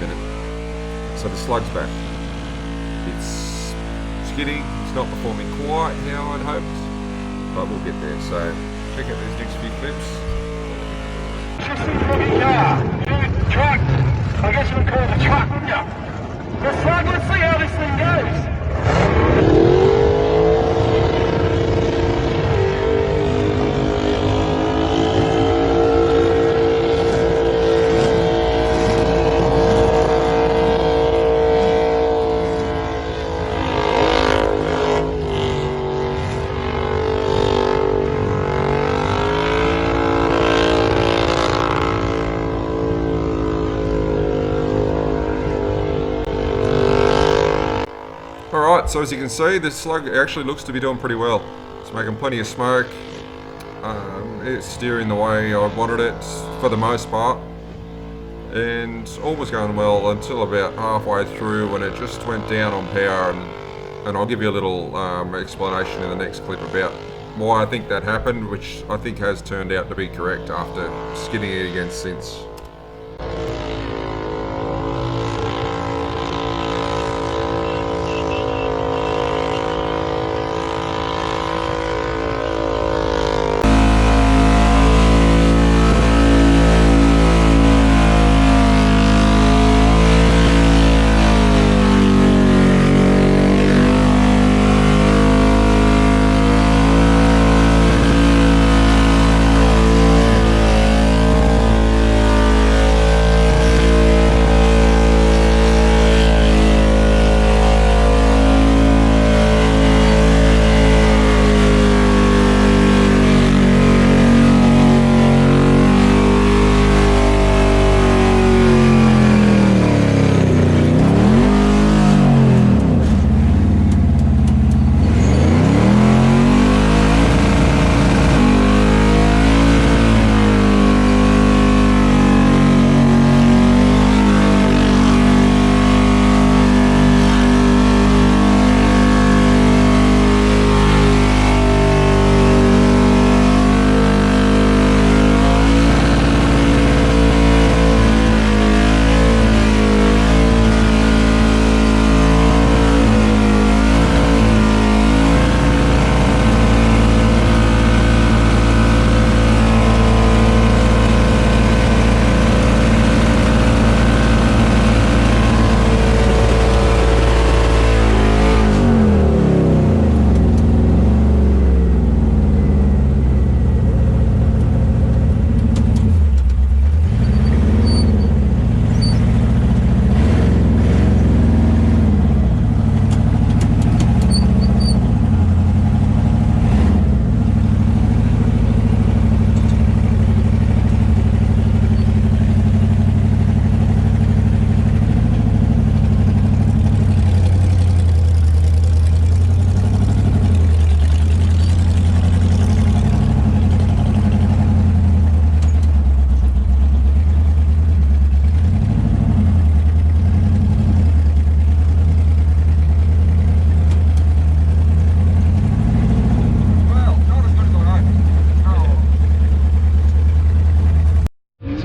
minute. So the Slug's back. It's skidding, it's not performing quite how I'd hoped, but we'll get there. So check out these next few clips. Interesting looking car, huge truck. I guess we'll call it a truck, wouldn't you? The Slug, let's see how this thing goes. Alright, so as you can see, the Slug actually looks to be doing pretty well. It's making plenty of smoke. It's steering the way I wanted it for the most part. And all was going well until about halfway through when it just went down on power. And I'll give you a little explanation in the next clip about why I think that happened, which I think has turned out to be correct after skidding it again since.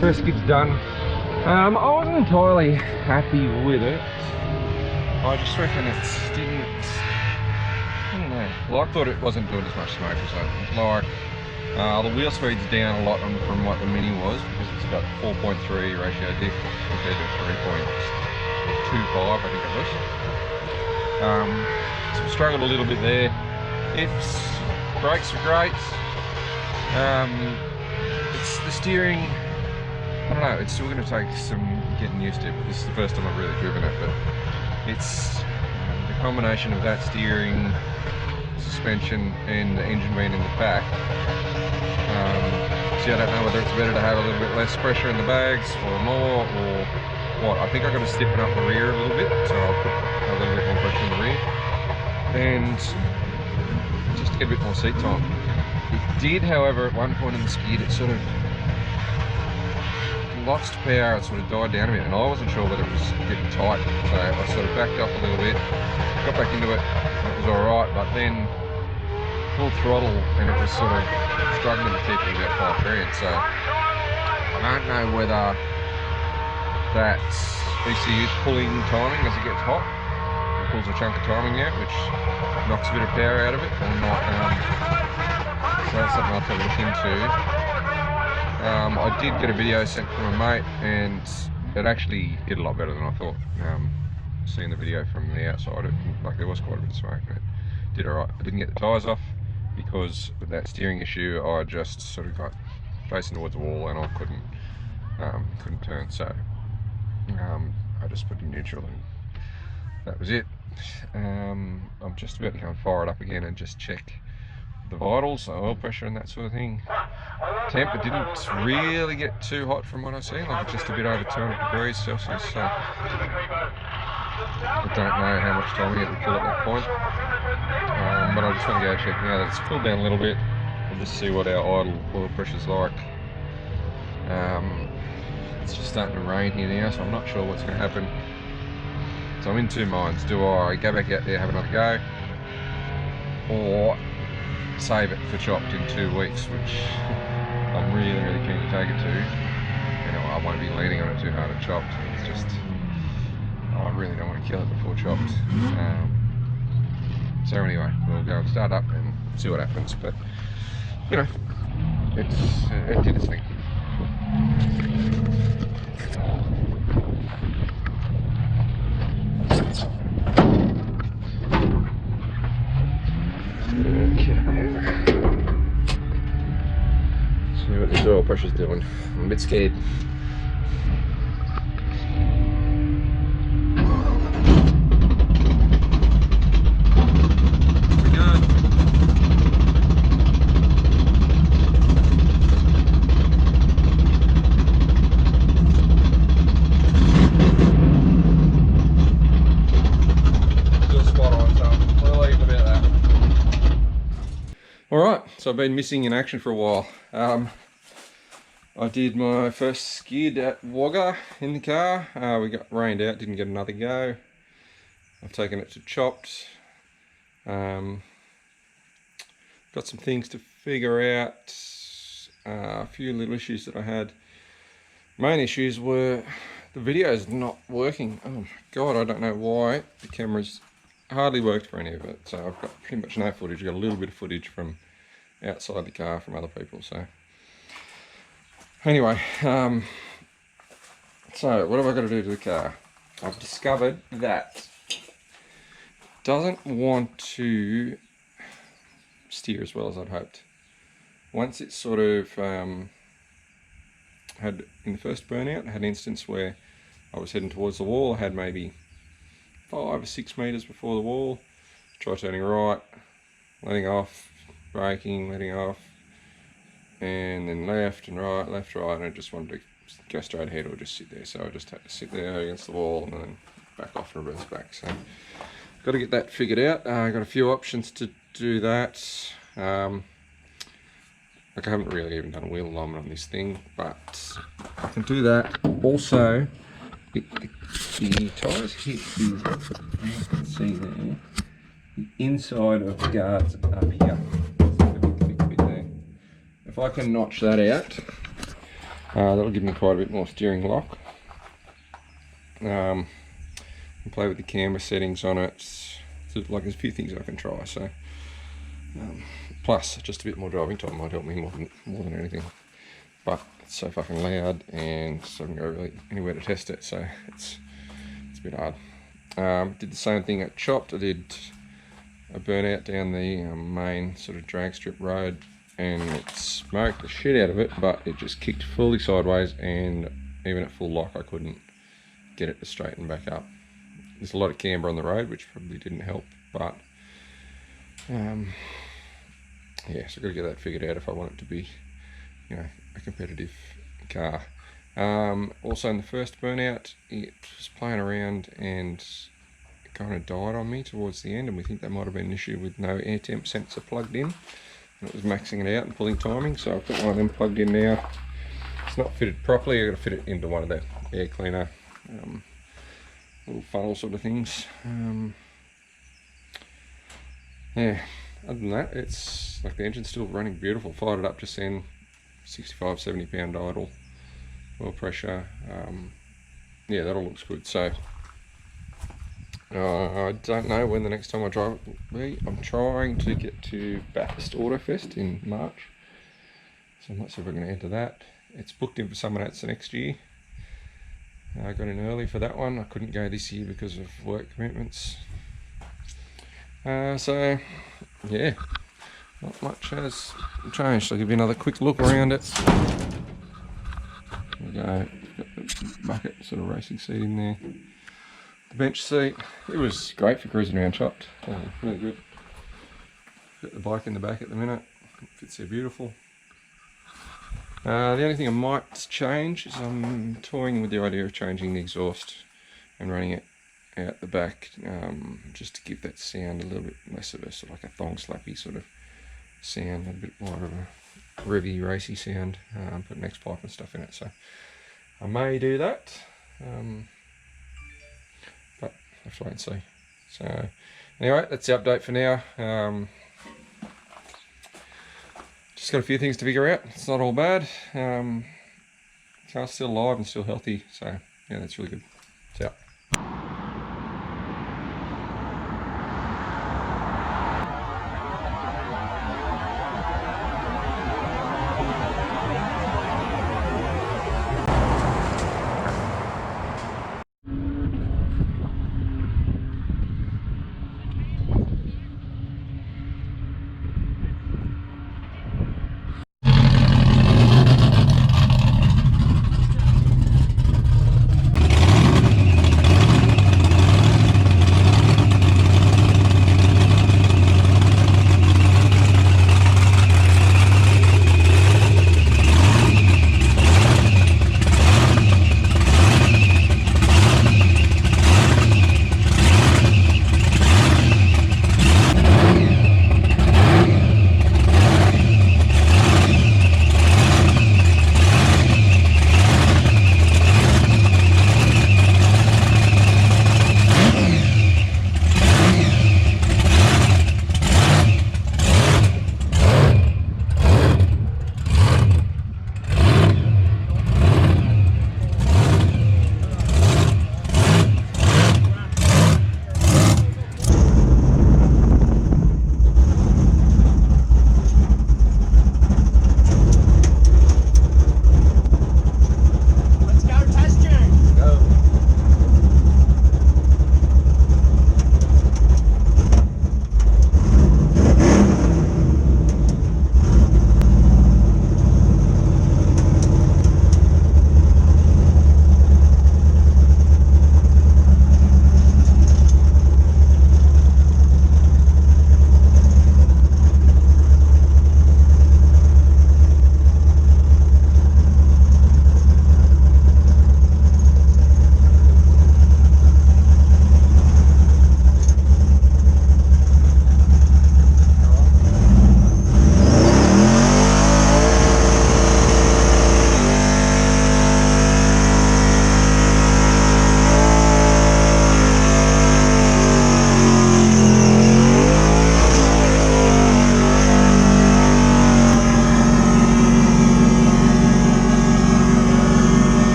First skid's done. I wasn't entirely happy with it. I just reckon it didn't, I don't know, well, I thought it wasn't doing as much smoke as I like. The wheel speed's down a lot from what the Mini was, because it's got 4.3 ratio diff compared to 3.25 I think it was. So struggled a little bit there. It's brakes are great. It's the steering, I don't know, it's still going to take some getting used to, but this is the first time I've really driven it. But it's the combination of that steering, suspension and the engine being in the back. See, I don't know whether it's better to have a little bit less pressure in the bags or more, or what. I think I've got to stiffen up the rear a little bit, so I'll put a little bit more pressure in the rear and just to get a bit more seat time. It did, however, at one point in the skid, it sort of lost power, it sort of died down a bit, and I wasn't sure that it was getting tight, so I sort of backed up a little bit, got back into it, and it was alright, but then full throttle and it was sort of struggling to keep it about 5 grand, so I don't know whether that ECU's pulling timing as it gets hot. It pulls a chunk of timing out, which knocks a bit of power out of it, or not. So that's something I'll have to look into. I did get a video sent from a mate, and it actually did a lot better than I thought. Seeing the video from the outside, there was quite a bit of smoke, but it did alright. I didn't get the tyres off because with that steering issue, I just sort of got facing towards the wall and I couldn't turn. So I just put in neutral and that was it. I'm just about to go and fire it up again and just check the vitals, oil pressure and that sort of thing. Temp, it didn't really get too hot from what I see, like it's just a bit over 200 degrees Celsius, so I don't know how much time we get to fill at that point. But I just want to go check now that it's cooled down a little bit and just see what our idle oil pressure's like. It's just starting to rain here now, so I'm not sure what's going to happen. So I'm in two minds. Do I go back out there, have another go, or save it for chopped in 2 weeks, which I'm really keen to take it to. You know, I won't be leaning on it too hard at chopped. It's just, I really don't want to kill it before chopped. So anyway, we'll go and start up and see what happens. But you know, it did its thing. See what this oil pressure's doing. I'm a bit scared. Alright, so I've been missing in action for a while. I did my first skid at Wagga in the car. We got rained out, didn't get another go. I've taken it to chopped. Got some things to figure out. A few little issues that I had. Main issues were the video's not working. Oh my god, I don't know why. The camera's hardly worked for any of it, so I've got pretty much no footage. I've got a little bit of footage from outside the car from other people. So anyway, so what have I got to do to the car? I've discovered that it doesn't want to steer as well as I'd hoped. Once it sort of had, in the first burnout, I had an instance where I was heading towards the wall. I had maybe 5 or 6 meters before the wall, try turning right, letting off, braking, letting off, and then left, right, and I just wanted to go straight ahead or just sit there. So I just had to sit there against the wall and then back off and reverse back. So got to get that figured out. I've got a few options to do that. Like I haven't really even done a wheel alignment on this thing, but I can do that. Also, the tyres hit is, you can see there, the inside of the guards up here. Big bit there. If I can notch that out, that'll give me quite a bit more steering lock. And play with the camera settings on it. So, like, there's a few things I can try. So, plus just a bit more driving time might help me more than anything. But it's so fucking loud, and so I haven't got really anywhere to test it, so it's a bit hard. Did the same thing at chopped. I did a burnout down the main sort of drag strip road, and it smoked the shit out of it, but it just kicked fully sideways, and even at full lock I couldn't get it to straighten back up. There's a lot of camber on the road, which probably didn't help, but yeah, so I've got to get that figured out if I want it to be, you know, a competitive car. Also in the first burnout, it was playing around and it kind of died on me towards the end, and we think that might have been an issue with no air temp sensor plugged in, and it was maxing it out and pulling timing. So I've got one of them plugged in now. It's not fitted properly. I've got to fit it into one of the air cleaner little funnel sort of things. Yeah, other than that, it's like the engine's still running beautiful. Fired it up just then, 65-70 pound idle, oil pressure. yeah, that all looks good. So I don't know when the next time I drive it will be. I'm trying to get to Bathurst Autofest in March, so I'm not sure if we're going to enter that. It's booked in for someone else next year. I got in early for that one. I couldn't go this year because of work commitments. So yeah, not much has changed. I'll give you another quick look around it. There we go. Got the bucket sort of racing seat in there. The bench seat. It was great for cruising around chopped. Really good. Got the bike in the back at the minute. It fits there beautiful. The only thing I might change is I'm toying with the idea of changing the exhaust and running it out the back, just to give that sound a little bit less of a sort of like a thong slappy sort of sound, a bit more of a revvy, racy sound. Put an X pipe and stuff in it, so I may do that, but I have to wait and see. So anyway, that's the update for now. Just got a few things to figure out. It's not all bad. Car's still alive and still healthy, so yeah, that's really good. So.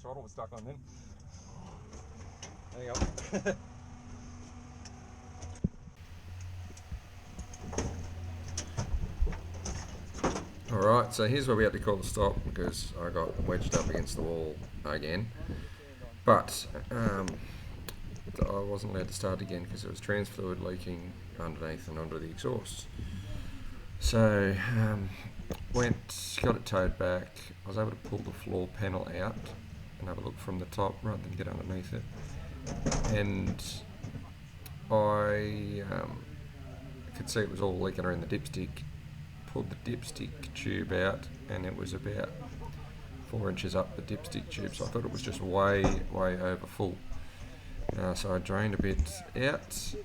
throttle was stuck on then. Hang on. Alright, so here's where we had to call the stop because I got wedged up against the wall again. But I wasn't allowed to start again because there was trans fluid leaking underneath and under the exhaust. So got it towed back. I was able to pull the floor panel out and have a look from the top rather than get underneath it. And I could see it was all leaking around the dipstick. Pulled the dipstick tube out and it was about 4 inches up the dipstick tube, so I thought it was just way over full. So I drained a bit out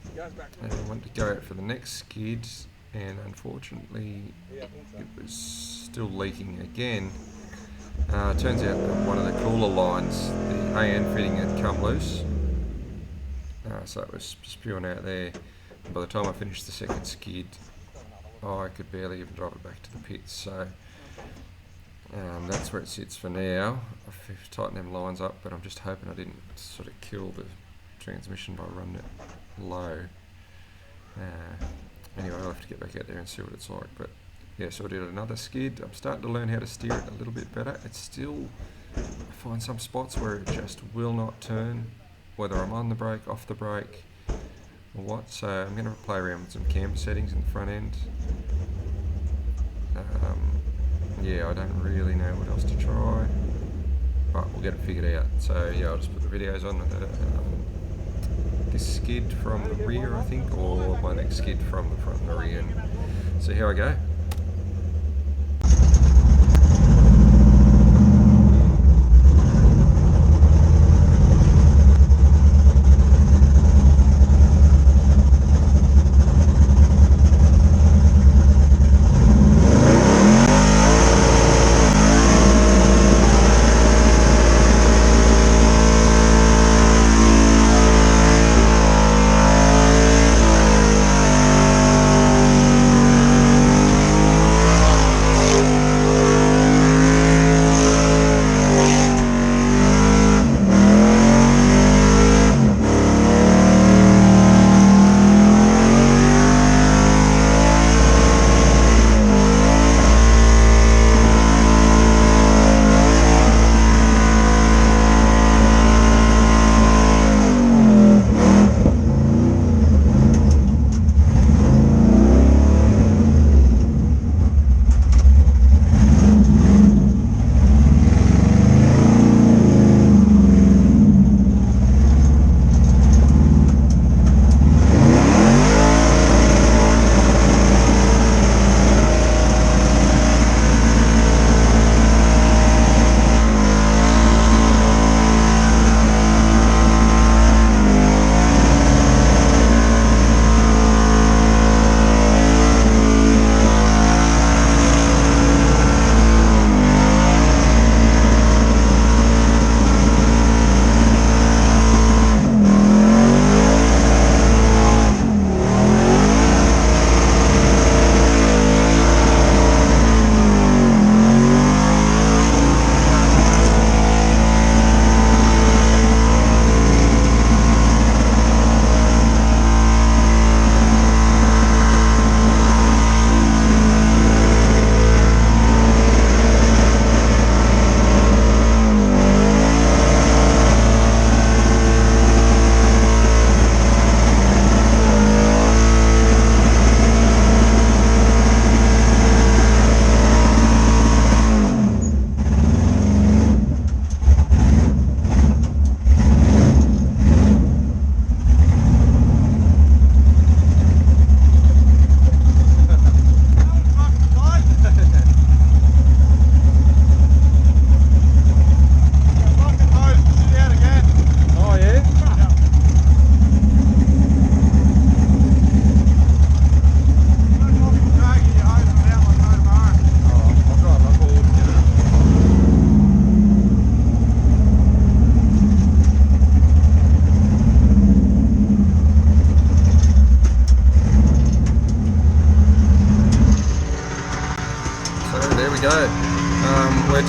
and I went to go out for the next skid, and unfortunately it was still leaking again. Turns out that one of the cooler lines, the AN fitting, had come loose, so it was spewing out there. By the time I finished the second skid, I could barely even drive it back to the pits, so that's where it sits for now. I've tightened them lines up, but I'm just hoping I didn't sort of kill the transmission by running it low. Anyway, I'll have to get back out there and see what it's like. But yeah, so I did another skid. I'm starting to learn how to steer it a little bit better. It's still, I find some spots where it just will not turn, whether I'm on the brake, off the brake, or what. So I'm going to play around with some camber settings in the front end. Yeah, I don't really know what else to try, but we'll get it figured out. So yeah, I'll just put the videos on this skid from the rear, I think, or my next skid from the front and the rear, and see how I go.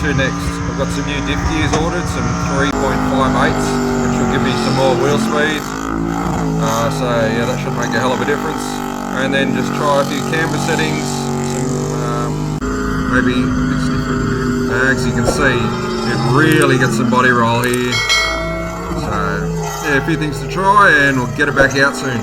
to next. I've got some new diff gears ordered, some 3.58s, which will give me some more wheel speed. So yeah, that should make a hell of a difference. And then just try a few camber settings, some maybe bits different. As you can see, it really gets some body roll here. So yeah, a few things to try, and we'll get it back out soon.